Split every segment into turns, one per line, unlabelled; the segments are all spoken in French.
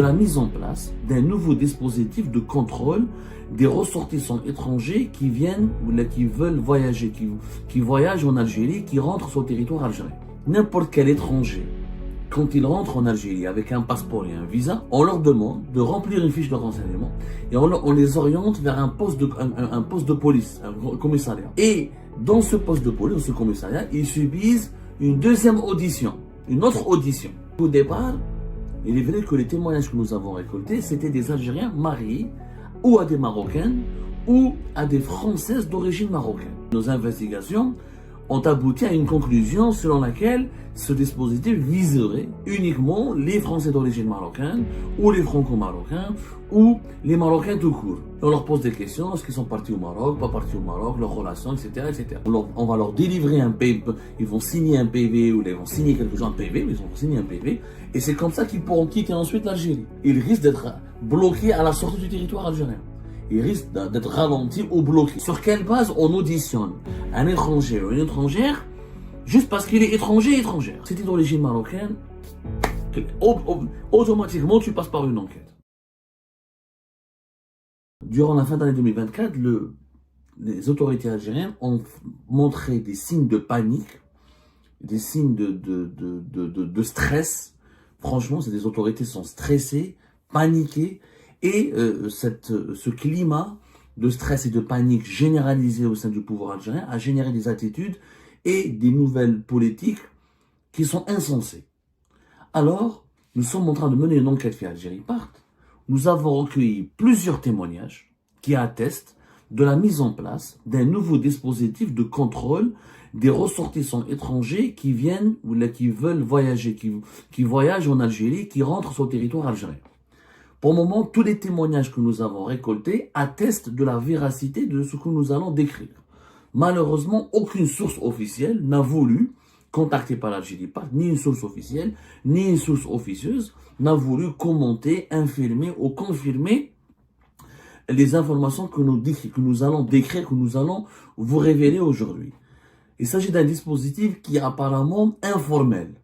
la mise en place d'un nouveau dispositif de contrôle des ressortissants étrangers qui viennent ou là, qui veulent voyager, qui voyagent en Algérie, qui rentrent sur le territoire algérien. N'importe quel étranger, quand il rentre en Algérie avec un passeport et un visa, on leur demande de remplir une fiche de renseignement et on les oriente vers un poste de police, un commissariat. Et dans ce poste de police, dans ce commissariat, ils subissent une deuxième audition, une autre audition. Au départ, il est vrai que les témoignages que nous avons récoltés, c'était des Algériens mariés ou à des Marocaines ou à des Françaises d'origine marocaine. Nos investigations ont abouti à une conclusion selon laquelle ce dispositif viserait uniquement les Français d'origine marocaine ou les Franco-marocains ou les Marocains tout court. On leur pose des questions, est-ce qu'ils sont partis au Maroc, pas partis au Maroc, leurs relations, etc. etc. On va leur délivrer un PV, ils vont signer un PV ou ils vont signer quelque chose, un PV, ils vont signer un PV, et c'est comme ça qu'ils pourront quitter ensuite l'Algérie. Ils risquent d'être bloqués à la sortie du territoire algérien. Il risque d'être ralenti ou bloqué. Sur quelle base on auditionne un étranger ou une étrangère juste parce qu'il est étranger et étrangère? Si tu es d'origine marocaine, automatiquement tu passes par une enquête. Durant la fin d'année 2024, les autorités algériennes ont montré des signes de panique, des signes de stress. Franchement, ces autorités sont stressées, paniquées. Et ce climat de stress et de panique généralisé au sein du pouvoir algérien a généré des attitudes et des nouvelles politiques qui sont insensées. Alors, nous sommes en train de mener une enquête via Algérie Part. Nous avons recueilli plusieurs témoignages qui attestent de la mise en place d'un nouveau dispositif de contrôle des ressortissants étrangers qui viennent ou là, qui veulent voyager, qui voyagent en Algérie, qui rentrent sur le territoire algérien. Pour le moment, tous les témoignages que nous avons récoltés attestent de la véracité de ce que nous allons décrire. Malheureusement, aucune source officielle n'a voulu, contactée par l'Algérie Part, ni une source officielle, ni une source officieuse, n'a voulu commenter, infirmer ou confirmer les informations que nous allons décrire, que nous allons vous révéler aujourd'hui. Il s'agit d'un dispositif qui est apparemment informel.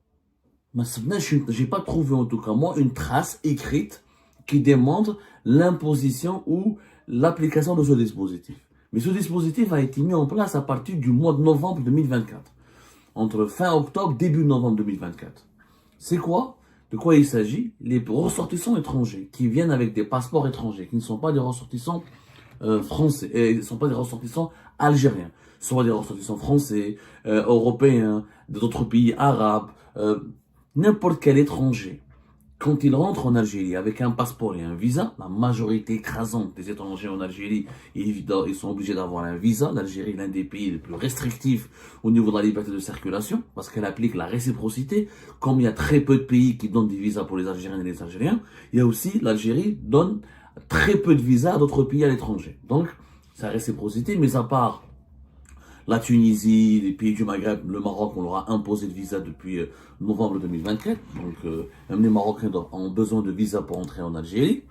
Mais je n'ai pas trouvé, en tout cas moi, une trace écrite qui démontre l'imposition ou l'application de ce dispositif. Mais ce dispositif a été mis en place à partir du mois de novembre 2024. Entre fin octobre, début novembre 2024. C'est quoi? De quoi il s'agit? Les ressortissants étrangers qui viennent avec des passeports étrangers, qui ne sont pas des ressortissants français, et ne sont pas des ressortissants algériens, soit des ressortissants français, européens, d'autres pays arabes, n'importe quel étranger. Quand ils rentrent en Algérie avec un passeport et un visa, la majorité écrasante des étrangers en Algérie, ils sont obligés d'avoir un visa. L'Algérie est l'un des pays les plus restrictifs au niveau de la liberté de circulation, parce qu'elle applique la réciprocité. Comme il y a très peu de pays qui donnent des visas pour les Algériens et les Algériens, il y a aussi, l'Algérie donne très peu de visas à d'autres pays à l'étranger. Donc, sa réciprocité, mais à part la Tunisie, les pays du Maghreb, le Maroc, on leur a imposé le visa depuis novembre 2024. Donc, même les Marocains ont besoin de visa pour entrer en Algérie.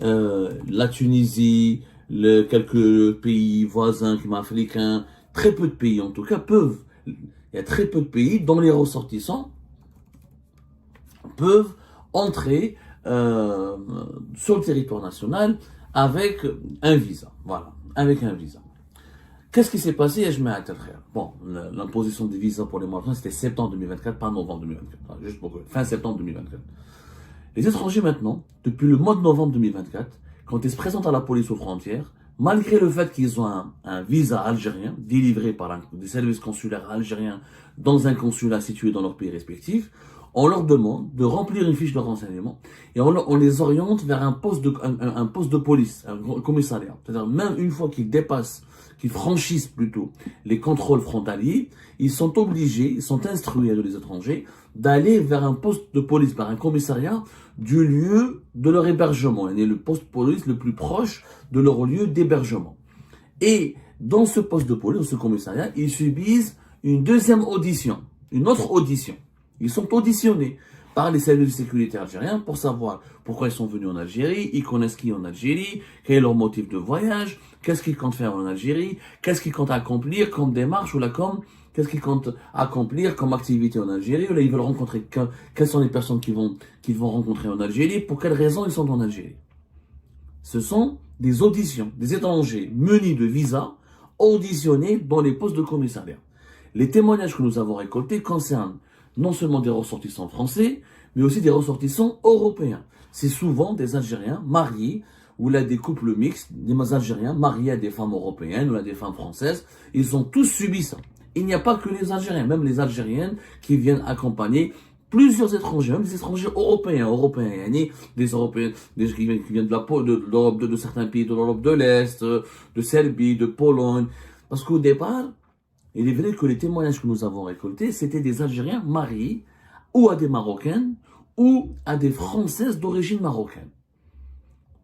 La Tunisie, quelques pays voisins, africains, très peu de pays en tout cas peuvent. Il y a très peu de pays dont les ressortissants peuvent entrer sur le territoire national avec un visa. Voilà, avec un visa. Qu'est-ce qui s'est passé, frère? Bon, l'imposition des visas pour les Marocains, c'était septembre 2024, pas novembre 2024. Juste pour fin septembre 2024. Les étrangers maintenant, depuis le mois de novembre 2024, quand ils se présentent à la police aux frontières, malgré le fait qu'ils ont un visa algérien, délivré par des services consulaires algériens dans un consulat situé dans leur pays respectif, on leur demande de remplir une fiche de renseignement et on les oriente vers un poste de police, un commissariat. C'est-à-dire même une fois qu'ils dépassent, qu'ils franchissent plutôt les contrôles frontaliers, ils sont obligés, ils sont instruits, les étrangers, d'aller vers un poste de police, vers un commissariat du lieu de leur hébergement. Et le poste de police le plus proche de leur lieu d'hébergement. Et dans ce poste de police, dans ce commissariat, ils subissent une deuxième audition, une autre audition. Ils sont auditionnés par les services de sécurité algériens pour savoir pourquoi ils sont venus en Algérie, ils connaissent qui en Algérie, quel est leur motif de voyage, qu'est-ce qu'ils comptent faire en Algérie, qu'est-ce qu'ils comptent accomplir comme démarche ou comme qu'est-ce qu'ils comptent accomplir comme activité en Algérie, ou là, ils veulent rencontrer, quelles sont les personnes qu'ils vont rencontrer en Algérie, pour quelles raisons ils sont en Algérie. Ce sont des auditions, des étrangers munis de visas, auditionnés dans les postes de commissariat. Les témoignages que nous avons récoltés concernent non seulement des ressortissants français, mais aussi des ressortissants européens. C'est souvent des Algériens mariés, ou là des couples mixtes, des Algériens mariés à des femmes européennes ou à des femmes françaises. Ils ont tous subi ça. Il n'y a pas que les Algériens, même les Algériennes qui viennent accompagner plusieurs étrangers, même des étrangers européens, des Européens qui viennent de l'Europe, de certains pays de l'Europe de l'Est, de Serbie, de Pologne. Parce qu'au départ, il est vrai que les témoignages que nous avons récoltés, c'était des Algériens mariés ou à des Marocaines ou à des Françaises d'origine marocaine.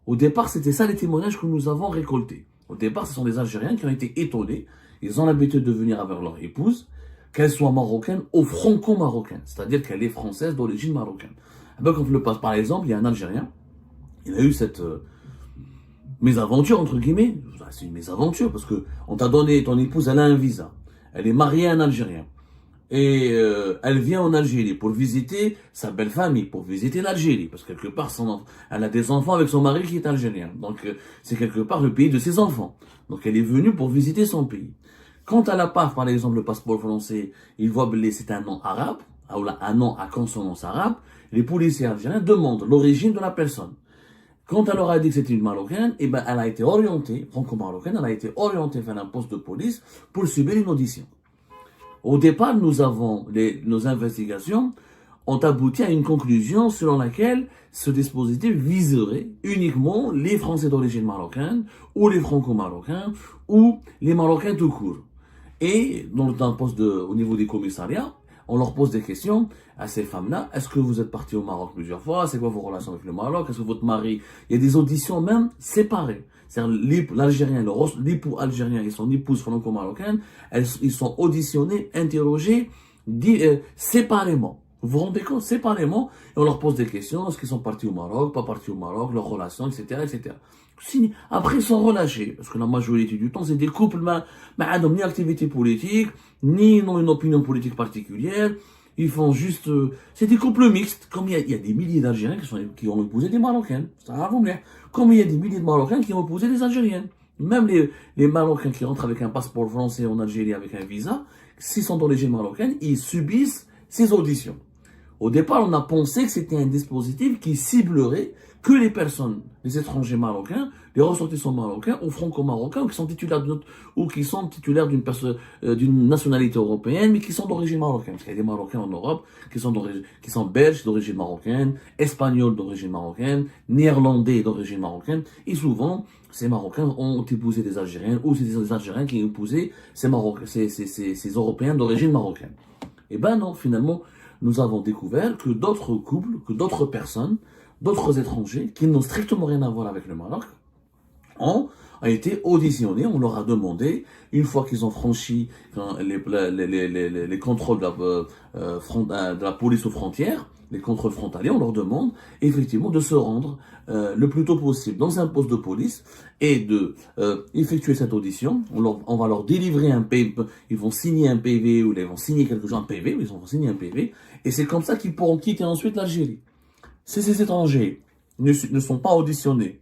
Au départ, c'était ça les témoignages que nous avons récoltés. Au départ, ce sont des Algériens qui ont été étonnés. Ils ont l'habitude de venir avec leur épouse, qu'elle soit marocaine ou franco-marocaine, c'est-à-dire qu'elle est française d'origine marocaine. Quand on le passe, par exemple, il y a un Algérien, il a eu cette mésaventure, entre guillemets. C'est une mésaventure parce que on t'a donné, ton épouse, elle a un visa. Elle est mariée à un Algérien. Et elle vient en Algérie pour visiter sa belle famille, pour visiter l'Algérie. Parce que quelque part, elle a des enfants avec son mari qui est algérien. Donc c'est quelque part le pays de ses enfants. Donc elle est venue pour visiter son pays. Quand elle a par exemple, le passeport français, il voit que c'est un nom arabe, ou un nom à consonance arabe, les policiers algériens demandent l'origine de la personne. Quand elle leur a dit que c'était une Marocaine, eh ben, elle a été orientée, franco-marocaine, elle a été orientée vers un poste de police pour subir une audition. Au départ, nos investigations ont abouti à une conclusion selon laquelle ce dispositif viserait uniquement les Français d'origine marocaine, ou les Franco-marocains, ou les Marocains tout court. Et au niveau des commissariats, on leur pose des questions à ces femmes-là. Est-ce que vous êtes partis au Maroc plusieurs fois? C'est quoi vos relations avec le Maroc? Est-ce que votre mari... Il y a des auditions même séparées. C'est-à-dire l'Algérien, l'époux algérien et son épouse franco-marocaine, ils sont auditionnés, interrogés séparément. Vous vous rendez compte? Séparément. Et on leur pose des questions. Est-ce qu'ils sont partis au Maroc, pas partis au Maroc, leurs relations, etc., etc. Après, ils sont relâchés. Parce que la majorité du temps, c'est des couples, ni activité politique, ni une opinion politique particulière. Ils font juste... c'est des couples mixtes. Comme il y a des milliers d'Algériens qui ont épousé des Marocaines. Ça va vous dire. Comme il y a des milliers de Marocains qui ont épousé des Algériennes. Même les Marocains qui rentrent avec un passeport français en Algérie avec un visa, s'ils sont d'origine marocaine, ils subissent ces auditions. Au départ, on a pensé que c'était un dispositif qui ciblerait que les personnes, les étrangers marocains, les ressortissants marocains ou franco-marocains, ou qui sont titulaires d'une nationalité européenne, mais qui sont d'origine marocaine. Parce qu'il y a des Marocains en Europe qui sont belges d'origine marocaine, espagnols d'origine marocaine, néerlandais d'origine marocaine, et souvent, ces Marocains ont épousé des Algériens, ou c'est des Algériens qui ont épousé ces Européens d'origine marocaine. Et ben non, finalement, nous avons découvert que d'autres couples, que d'autres personnes, d'autres étrangers qui n'ont strictement rien à voir avec le Maroc ont été auditionnés. On leur a demandé, une fois qu'ils ont franchi les contrôles de la police aux frontières, les contrôles frontaliers, on leur demande effectivement de se rendre le plus tôt possible dans un poste de police et de effectuer cette audition. On va leur délivrer un PV, ils vont signer un PV ou ils vont signer quelque chose, un PV, ils vont signer un PV, et c'est comme ça qu'ils pourront quitter ensuite l'Algérie. Si ces étrangers ne sont pas auditionnés,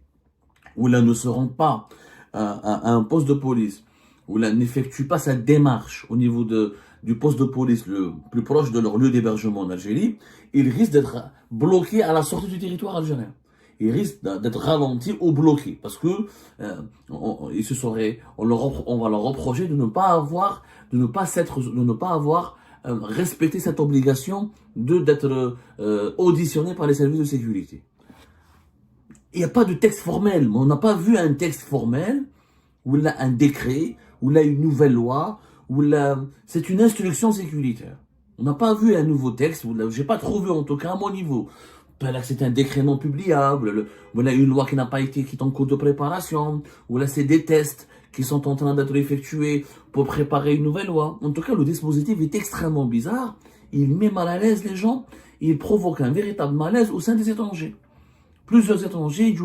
ou là ne se rendent pas à un poste de police, ou là n'effectuent pas sa démarche au niveau du poste de police le plus proche de leur lieu d'hébergement en Algérie, ils risquent d'être bloqués à la sortie du territoire algérien. Ils risquent d'être ralentis ou bloqués parce que on va leur reprocher de ne pas avoir respecté cette obligation d'être auditionné par les services de sécurité. Il n'y a pas de texte formel, mais on n'a pas vu un texte formel où il y a un décret, où il y a une nouvelle loi, c'est une instruction sécuritaire. On n'a pas vu un nouveau texte, j'ai pas trouvé en tout cas à mon niveau. Là, c'est un décret non publiable, ou là, une loi qui est en cours de préparation, ou là, c'est des tests qui sont en train d'être effectués pour préparer une nouvelle loi. En tout cas, le dispositif est extrêmement bizarre, il met mal à l'aise les gens, il provoque un véritable malaise au sein des étrangers. Plusieurs étrangers,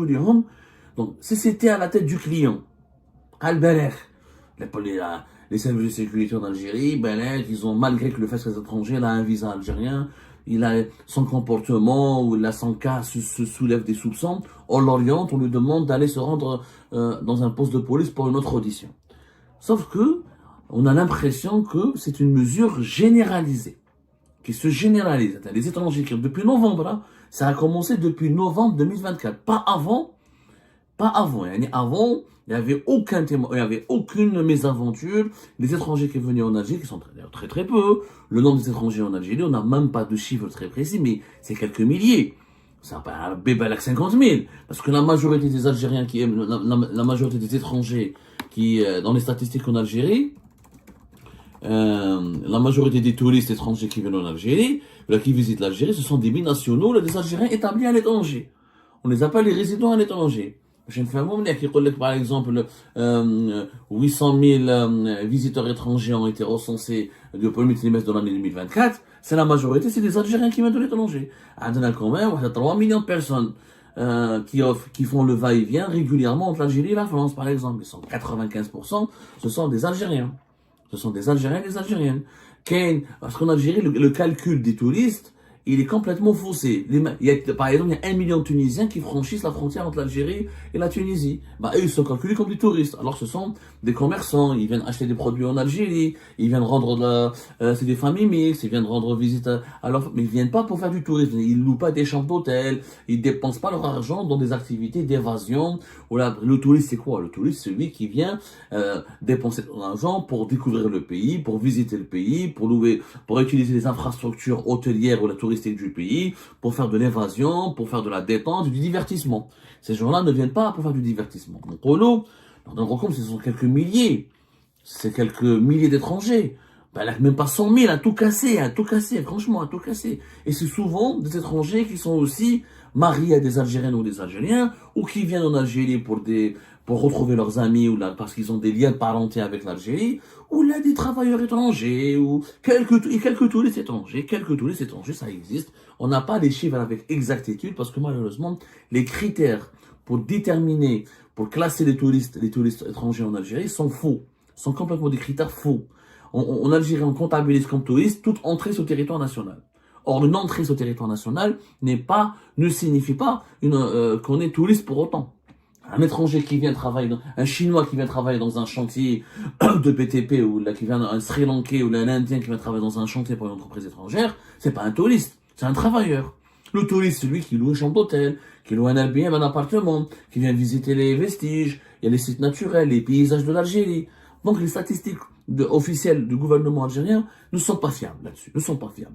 donc, si c'était à la tête du client, Al-Balek, les services de sécurité en Algérie, ben là, ils ont, malgré que le fait que cet étranger a un visa algérien, il a son comportement ou là son cas se soulève des soupçons, on l'oriente, on lui demande d'aller se rendre dans un poste de police pour une autre audition. Sauf que on a l'impression que c'est une mesure généralisée, qui se généralise. Les étrangers qui, depuis novembre, hein, ça a commencé depuis novembre 2024, pas avant. Avant, il n'y avait aucun témoin, il n'y avait aucune mésaventure. Les étrangers qui venaient en Algérie, qui sont très très peu, le nombre des étrangers en Algérie, on n'a même pas de chiffres très précis, mais c'est quelques milliers. Ça va pas bébé avec 50 000. Parce que la majorité des Algériens la majorité des étrangers qui, dans les statistiques en Algérie, la majorité des touristes étrangers qui viennent en Algérie, qui visitent l'Algérie, ce sont des binationaux, des Algériens établis à l'étranger. On les appelle les résidents à l'étranger. Je me fais un moment qui collecte par exemple 800 000 visiteurs étrangers ont été recensés du premier trimestre de l'année 2024. C'est la majorité, c'est des Algériens qui viennent de l'étranger. On a quand même 3 millions de personnes qui font le va-et-vient régulièrement entre l'Algérie et la France, par exemple. Ils sont 95%, ce sont des Algériens. Ce sont des Algériens et des Algériennes. Parce qu'en Algérie, le calcul des touristes, il est complètement faussé. Par exemple, il y a 1 million de Tunisiens qui franchissent la frontière entre l'Algérie et la Tunisie. Eux, ils sont calculés comme des touristes. Alors, ce sont des commerçants. Ils viennent acheter des produits en Algérie. Ils viennent rendre c'est des familles mixtes. Ils viennent rendre visite mais ils viennent pas pour faire du tourisme. Ils louent pas des chambres d'hôtel. Ils dépensent pas leur argent dans des activités d'évasion. Le touriste, c'est quoi? Le touriste, c'est celui qui vient, dépenser son argent pour découvrir le pays, pour visiter le pays, pour utiliser les infrastructures hôtelières ou la touristique du pays, pour faire de l'évasion, pour faire de la détente, du divertissement. Ces gens-là ne viennent pas pour faire du divertissement. Donc, dans le compte, ce sont quelques milliers. C'est quelques milliers d'étrangers. Même pas 100 000, à tout casser, franchement, à tout casser. Et c'est souvent des étrangers qui sont aussi mariés à des Algériennes ou des Algériens, ou qui viennent en Algérie pour retrouver leurs amis, ou là, parce qu'ils ont des liens de parenté avec l'Algérie, ou là, des travailleurs étrangers, ou quelques touristes étrangers, ça existe. On n'a pas les chiffres avec exactitude, parce que malheureusement, les critères pour classer les touristes étrangers en Algérie sont faux. Sont complètement des critères faux. En Algérie, on comptabilise comme touriste toute entrée sur le territoire national. Or, une entrée sur le territoire national ne signifie pas qu'on est touriste pour autant. Un étranger qui vient travailler, un Chinois qui vient travailler dans un chantier de BTP, ou là, un Sri Lankais, ou là, un Indien qui vient travailler dans un chantier pour une entreprise étrangère, c'est pas un touriste, c'est un travailleur. Le touriste, c'est celui qui loue une chambre d'hôtel, qui loue un Airbnb, un appartement, qui vient visiter les vestiges, il y a les sites naturels, les paysages de l'Algérie. Donc, les statistiques officielles du gouvernement algérien ne sont pas fiables là-dessus, ne sont pas fiables.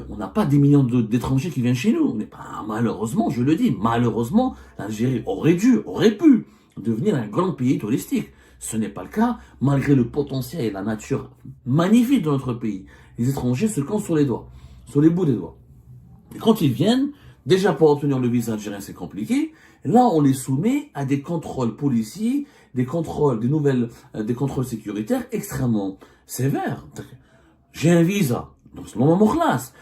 On n'a pas des millions d'étrangers qui viennent chez nous. On n'est pas, malheureusement, je le dis, malheureusement, l'Algérie aurait pu devenir un grand pays touristique. Ce n'est pas le cas, malgré le potentiel et la nature magnifique de notre pays. Les étrangers se comptent sur les doigts, sur les bouts des doigts. Et quand ils viennent, déjà pour obtenir le visa algérien, c'est compliqué. Là, on les soumet à des contrôles policiers, des contrôles sécuritaires extrêmement sévères. J'ai un visa. Donc, c'est le moment classe.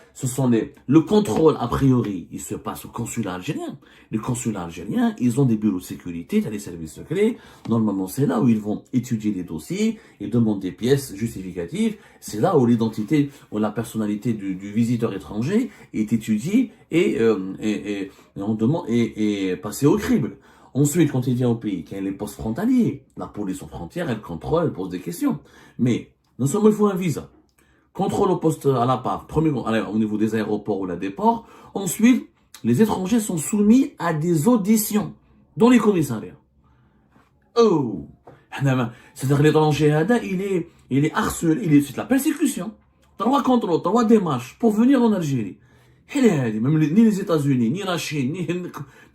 Le contrôle, a priori, il se passe au consulat algérien. Les consulats algériens, ils ont des bureaux de sécurité, il y a des services secrets. Normalement, c'est là où ils vont étudier les dossiers, ils demandent des pièces justificatives. C'est là où l'identité, ou la personnalité du visiteur étranger est étudiée et passée au crible. Ensuite, quand il vient au pays, qu'il y a les postes frontaliers, la police aux frontières, elle contrôle, elle pose des questions. Mais, non seulement il faut un visa, contrôle au poste à la part, au niveau des aéroports ou la déport. Ensuite, les étrangers sont soumis à des auditions dans les commissariats. Oh! C'est-à-dire l'étranger, il est harcelé, c'est de la persécution. 3 contrôles, 3 démarches pour venir en Algérie. Même ni les États-Unis, ni la Chine,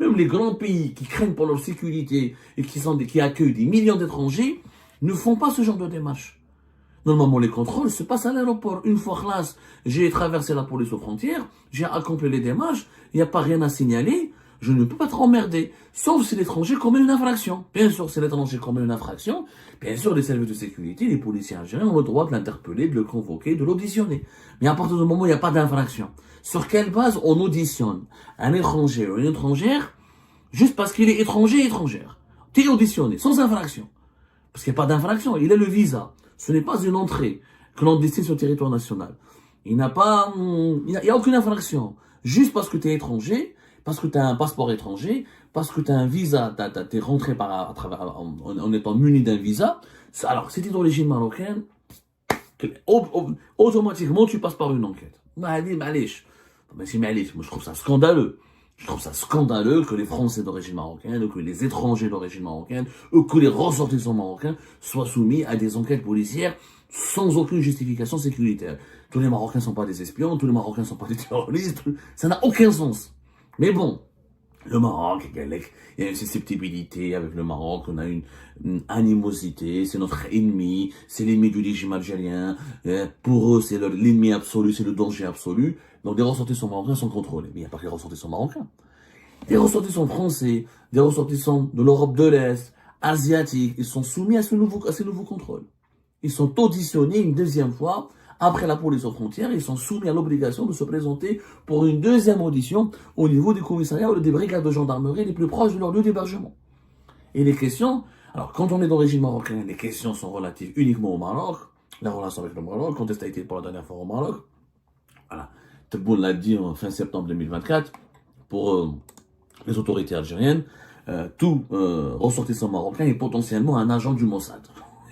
même les grands pays qui craignent pour leur sécurité et qui accueillent des millions d'étrangers ne font pas ce genre de démarches. Normalement, les contrôles se passent à l'aéroport. Une fois classe, j'ai traversé la police aux frontières, j'ai accompli les démarches, il n'y a pas rien à signaler, je ne peux pas trop emmerder. Sauf si l'étranger commet une infraction. Bien sûr, si l'étranger commet une infraction, bien sûr, les services de sécurité, les policiers algériens ont le droit de l'interpeller, de le convoquer, de l'auditionner. Mais à partir du moment où il n'y a pas d'infraction, sur quelle base on auditionne un étranger ou une étrangère juste parce qu'il est étranger et étrangère? T'es auditionné, sans infraction. Parce qu'il n'y a pas d'infraction, il a le visa. Ce n'est pas une entrée clandestine sur le territoire national. Il n'y a aucune infraction. Juste parce que tu es étranger, parce que tu as un passeport étranger, parce que tu as un visa, tu es rentré en étant muni d'un visa. Alors, si tu es d'origine marocaine, automatiquement, tu passes par une enquête. Mais je trouve ça scandaleux. Je trouve ça scandaleux que les Français d'origine marocaine, ou que les étrangers d'origine marocaine, ou que les ressortissants marocains soient soumis à des enquêtes policières sans aucune justification sécuritaire. Tous les Marocains ne sont pas des espions, tous les Marocains ne sont pas des terroristes, ça n'a aucun sens. Mais bon, le Maroc, il y a une susceptibilité avec le Maroc, on a une animosité, c'est notre ennemi, c'est l'ennemi du régime algérien, pour eux c'est l'ennemi absolu, c'est le danger absolu, donc des ressortissants marocains sont contrôlés. Mais il n'y a pas que les ressortissants marocains. Des ressortissants français, des ressortissants de l'Europe de l'Est, asiatiques, ils sont soumis à ces nouveaux contrôles. Ils sont auditionnés une deuxième fois. Après la police aux frontières, ils sont soumis à l'obligation de se présenter pour une deuxième audition au niveau du commissariat ou des brigades de gendarmerie les plus proches de leur lieu d'hébergement. Et les questions, alors quand on est d'origine marocaine, les questions sont relatives uniquement au Maroc, la relation avec le Maroc, quand est-ce que tu as été pour la dernière fois au Maroc. Voilà. Tebboune l'a dit en fin septembre 2024, pour les autorités algériennes, tout ressortissant marocain est potentiellement un agent du Mossad.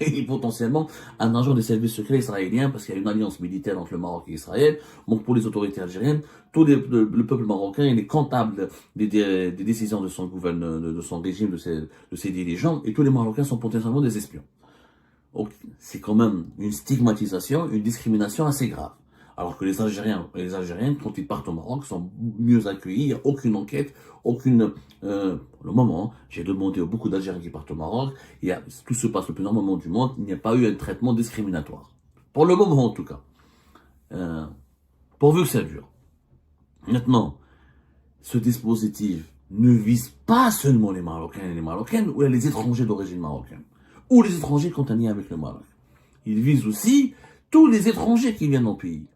Et potentiellement un agent des services secrets israéliens, parce qu'il y a une alliance militaire entre le Maroc et Israël. Donc pour les autorités algériennes, le peuple marocain il est comptable des décisions de son gouvernement, de son régime, de ses dirigeants, et tous les Marocains sont potentiellement des espions. Donc c'est quand même une stigmatisation, une discrimination assez grave. Alors que les Algériens et les Algériennes, quand ils partent au Maroc, sont mieux accueillis, il n'y a aucune enquête, aucune... pour le moment, j'ai demandé à beaucoup d'Algériens qui partent au Maroc, tout se passe le plus normalement du monde, il n'y a pas eu un traitement discriminatoire. Pour le moment, en tout cas. Pourvu que ça dure. Maintenant, ce dispositif ne vise pas seulement les Marocains et les Marocaines, ou les étrangers d'origine marocaine, ou les étrangers contaminés avec le Maroc. Il vise aussi tous les étrangers qui viennent au pays.